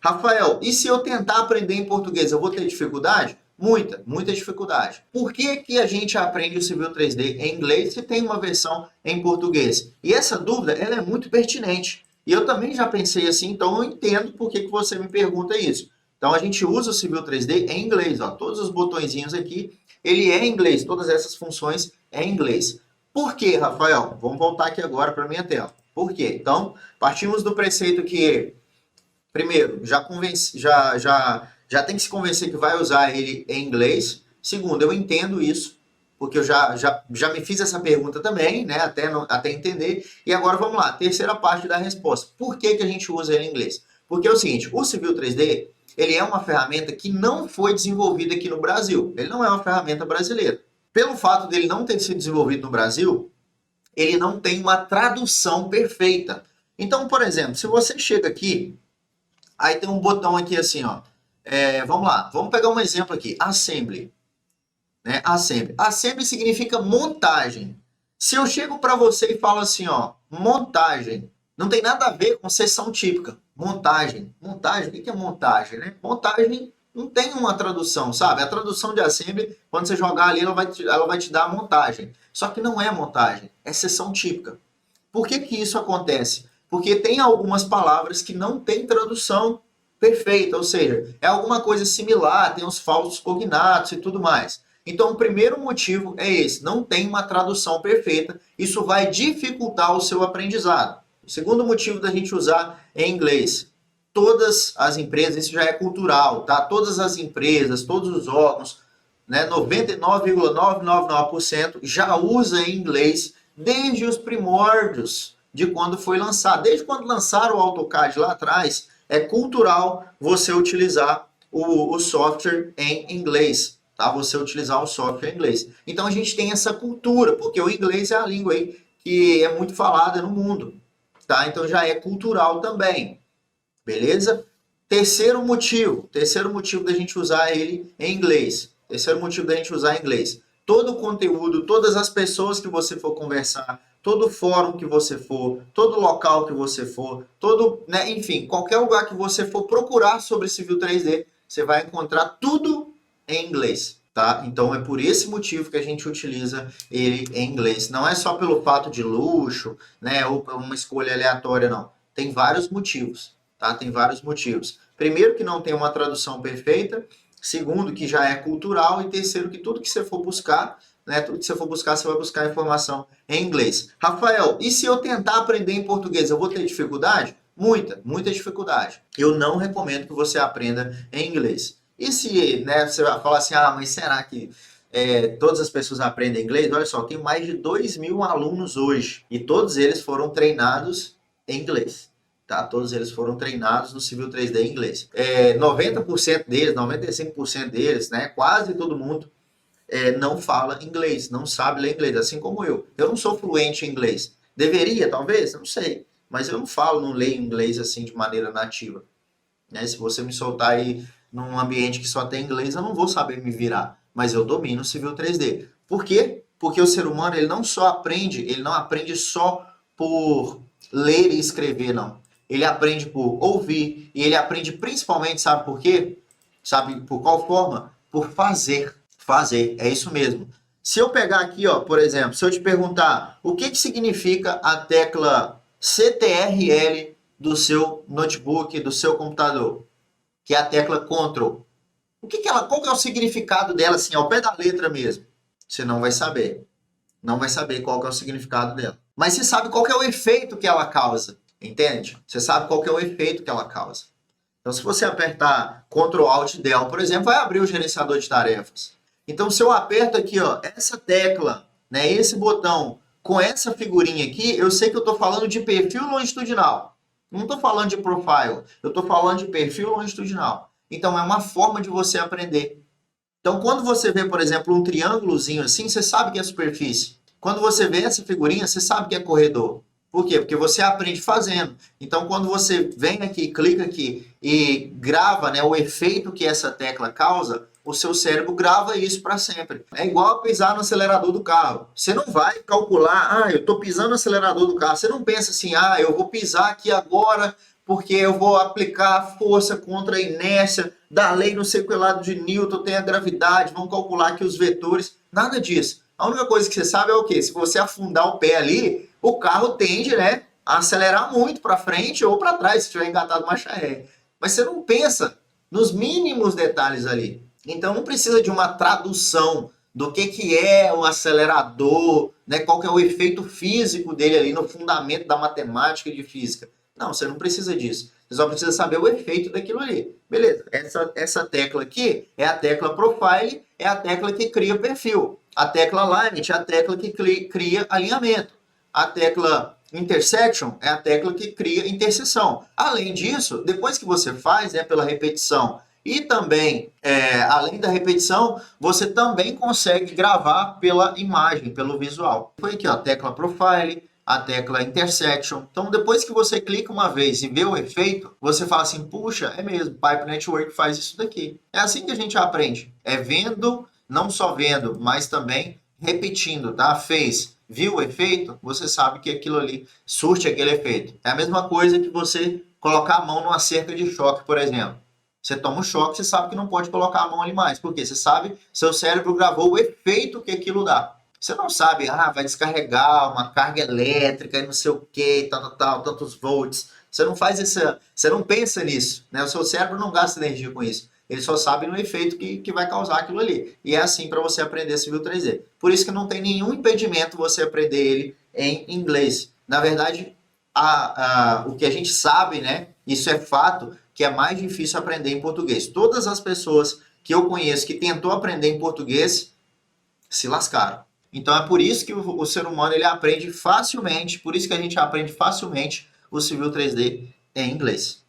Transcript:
Rafael, e se eu tentar aprender em português, eu vou ter dificuldade? Muita dificuldade. Por que que a gente aprende o Civil 3D em inglês se tem uma versão em português? E essa dúvida, ela é muito pertinente. E eu também já pensei assim, então eu entendo por que que você me pergunta isso. Então a gente usa o Civil 3D em inglês, ó, todos os botõezinhos aqui, ele é em inglês, todas essas funções é em inglês. Por quê, Rafael? Vamos voltar aqui agora para a minha tela. Por quê? Então, partimos do preceito que primeiro, já tem que se convencer que vai usar ele em inglês. Segundo, eu entendo isso, porque eu já me fiz essa pergunta também, né? Até entender. E agora vamos lá, terceira parte da resposta. Por que que a gente usa ele em inglês? Porque é o seguinte, o Civil 3D, ele é uma ferramenta que não foi desenvolvida aqui no Brasil. Ele não é uma ferramenta brasileira. Pelo fato dele não ter sido desenvolvido no Brasil, ele não tem uma tradução perfeita. Então, por exemplo, se você chega aqui, aí tem um botão aqui assim, ó. Vamos lá, vamos pegar um exemplo aqui. Assembly. Né? Assembly. Assembly significa montagem. Se eu chego para você e falo assim, ó, montagem, não tem nada a ver com sessão típica. Montagem. Montagem, o que é montagem? Né? Montagem não tem uma tradução, sabe? A tradução de assembly, quando você jogar ali, ela vai te dar a montagem. Só que não é montagem, é sessão típica. Por que que isso acontece? Porque tem algumas palavras que não tem tradução perfeita, ou seja, é alguma coisa similar, tem os falsos cognatos e tudo mais. Então, o primeiro motivo é esse, não tem uma tradução perfeita, isso vai dificultar o seu aprendizado. O segundo motivo da gente usar em inglês, todas as empresas, isso já é cultural, tá? Todas as empresas, todos os órgãos, né, 99,999% já usa em inglês desde os primórdios de quando foi lançado. Desde quando lançaram o AutoCAD lá atrás, é cultural você utilizar o software em inglês, tá? Você utilizar o software em inglês. Então a gente tem essa cultura, porque o inglês é a língua aí que é muito falada no mundo, tá? Então já é cultural também, beleza? Terceiro motivo da gente usar ele em inglês. Terceiro motivo da gente usar em inglês. Todo o conteúdo, todas as pessoas que você for conversar, todo fórum que você for, todo local que você for, né, enfim, qualquer lugar que você for procurar sobre Civil 3D, você vai encontrar tudo em inglês, tá? Então é por esse motivo que a gente utiliza ele em inglês. Não é só pelo fato de luxo, né, ou uma escolha aleatória, não. Tem vários motivos, tá? Tem vários motivos. Primeiro que não tem uma tradução perfeita, segundo que já é cultural e terceiro que tudo que você for buscar, né, tudo que você for buscar, você vai buscar informação em inglês. Rafael, e se eu tentar aprender em português, eu vou ter dificuldade? Muita dificuldade. Eu não recomendo que você aprenda em inglês. E se, né, você vai falar assim, mas será que todas as pessoas aprendem inglês? Olha só, tem mais de 2.000 alunos hoje e todos eles foram treinados em inglês. Tá? Todos eles foram treinados no Civil 3D em inglês. 90% deles, 95% deles, né, quase todo mundo não fala inglês, não sabe ler inglês, assim como eu. Eu não sou fluente em inglês. Deveria, talvez? Não sei. Mas eu não falo, não leio inglês assim de maneira nativa. Né? Se você me soltar aí num ambiente que só tem inglês, eu não vou saber me virar. Mas eu domino o Civil 3D. Por quê? Porque o ser humano ele não só aprende, ele não aprende só por ler e escrever, não. Ele aprende por ouvir e ele aprende principalmente, sabe por quê? Sabe por qual forma? Por fazer. Fazer, é isso mesmo. Se eu pegar aqui, ó, por exemplo, se eu te perguntar o que significa a tecla CTRL do seu notebook, do seu computador, que é a tecla Ctrl. Qual que é o significado dela, assim, ao pé da letra mesmo? Você não vai saber. Não vai saber qual que é o significado dela. Mas você sabe qual que é o efeito que ela causa, entende? Você sabe qual que é o efeito que ela causa. Então, se você apertar Ctrl Alt Del, por exemplo, vai abrir o gerenciador de tarefas. Então, se eu aperto aqui, ó, essa tecla, né, esse botão, com essa figurinha aqui, eu sei que eu estou falando de perfil longitudinal. Não estou falando de profile, eu estou falando de perfil longitudinal. Então, é uma forma de você aprender. Então, quando você vê, por exemplo, um triângulozinho assim, você sabe que é superfície. Quando você vê essa figurinha, você sabe que é corredor. Por quê? Porque você aprende fazendo. Então, quando você vem aqui, clica aqui e grava, né, o efeito que essa tecla causa, o seu cérebro grava isso para sempre. É igual pisar no acelerador do carro. Você não vai calcular, eu estou pisando no acelerador do carro. Você não pensa assim, eu vou pisar aqui agora porque eu vou aplicar a força contra a inércia da lei não sei o que lá de Newton, tem a gravidade, vamos calcular aqui os vetores. Nada disso. A única coisa que você sabe é o quê? Se você afundar o pé ali, o carro tende, né, a acelerar muito para frente ou para trás, se tiver engatado marcha ré. Mas você não pensa nos mínimos detalhes ali. Então não precisa de uma tradução do que é o acelerador, né, qual que é o efeito físico dele ali no fundamento da matemática e de física. Não, você não precisa disso. Você só precisa saber o efeito daquilo ali. Beleza, essa tecla aqui é a tecla Profile, é a tecla que cria perfil. A tecla Alignment é a tecla que cria alinhamento. A tecla Intersection é a tecla que cria interseção. Além disso, depois que você faz, né, pela repetição, e também, além da repetição, você também consegue gravar pela imagem, pelo visual. Foi aqui, ó, a tecla Profile, a tecla Intersection. Então, depois que você clica uma vez e vê o efeito, você fala assim, puxa, é mesmo, Pipe Network faz isso daqui. É assim que a gente aprende. É vendo, não só vendo, mas também repetindo, tá? Fez, viu o efeito, você sabe que aquilo ali surte aquele efeito. É a mesma coisa que você colocar a mão numa cerca de choque, por exemplo. Você toma um choque, você sabe que não pode colocar a mão ali mais. Por quê? Você sabe, seu cérebro gravou o efeito que aquilo dá. Você não sabe, vai descarregar uma carga elétrica e não sei o que, tal, tantos volts. Você não faz isso, você não pensa nisso, né? O seu cérebro não gasta energia com isso. Ele só sabe no efeito que vai causar aquilo ali. E é assim para você aprender Civil 3D. Por isso que não tem nenhum impedimento você aprender ele em inglês. Na verdade, o que a gente sabe, né? Isso é fato, que é mais difícil aprender em português. Todas as pessoas que eu conheço que tentou aprender em português se lascaram. Então é por isso que o ser humano ele aprende facilmente, por isso que a gente aprende facilmente o Civil 3D em inglês.